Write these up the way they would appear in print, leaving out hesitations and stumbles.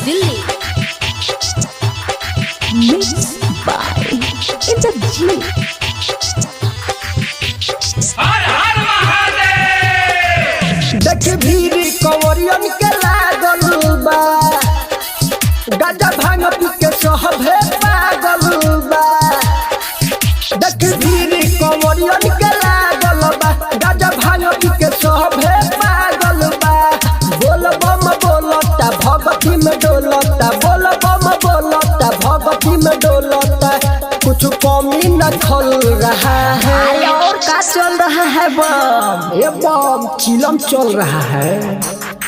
Delhi. Mixed by Interview। देख भीड़ कंवरियन के लागल बा, गाजा भांग पी के सहबे पागल बा। देख भीड़ कंवरियन के लागल बा, गाजा भांग पी के सहबे पागल बा। बोल बम बोलता भगती में डोलता, बोल बम बोलता भगती में डोलता, कुछ कमी न खल रहा है। अरे और का चल रहा है बम? ये बम चिलम चल रहा है।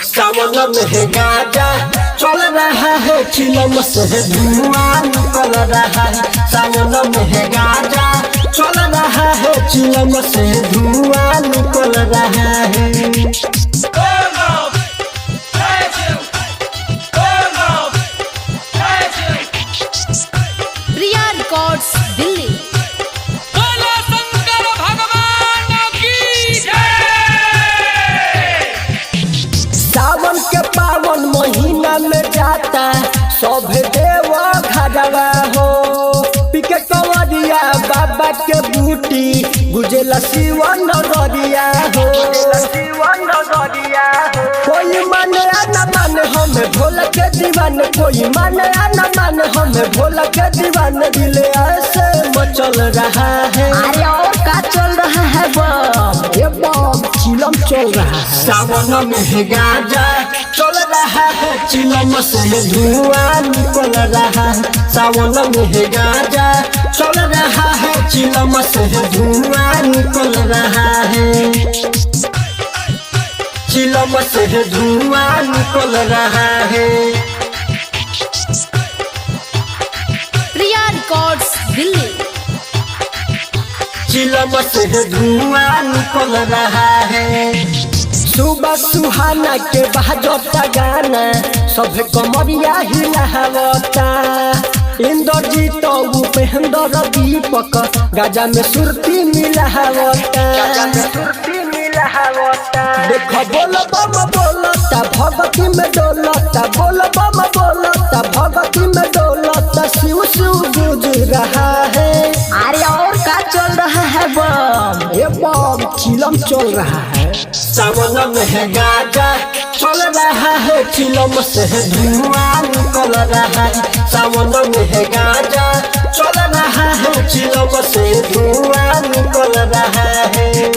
सावन में गाजा चल रहा है, चिलम से धुआं निकल रहा है। सावन में गाजा चल रहा है, चिलम से धुआं निकल रहा है। प्रिया रिकॉर्ड्स दिल्ली। बोलो शंकर भगवान की सावन के पावन महीना में जाता सब देव घरवा हो, पिके कंवरिया बाबा के बूटी गुजेला शिवन नगरिया हो। कोई माने या न माने हमें भोला के दीवाने, कोई माने या न माने हमें भोला के दीवाने, दिल ऐसे मचल रहा है। अरे और का चल रहा है बम? ये बम चिलम चल रहा है। सावन में गाजा चल रहा है, चिलम से धुआं निकल रहा है। सावन में गाजा चल रहा है, चिलम से धुआं निकल रहा है। चिलम से धुआं निकल रहा है। प्रिया रिकॉर्ड्स दिल्ली। चिलम से धुआं निकल रहा है। सुबह सुहाना के बहजता गाना, सब कमरिया हिलावता। इंद्रजीत उपेंद्र दीपक गाजा में सुरती मिलावता। देख बोल बम बोलता भगती में डोलता, बोल बम बोलता भगती में डोलता, शिव शिव गुज रहा है। अरे और का चल रहा है बम? ये बम चिलम चल रहा है। सावन में गाजा चल रहा है, चिलम से धुआं निकल रहा है। सावन में गाजा चल रहा है, चिलम से धुआं निकल रहा है।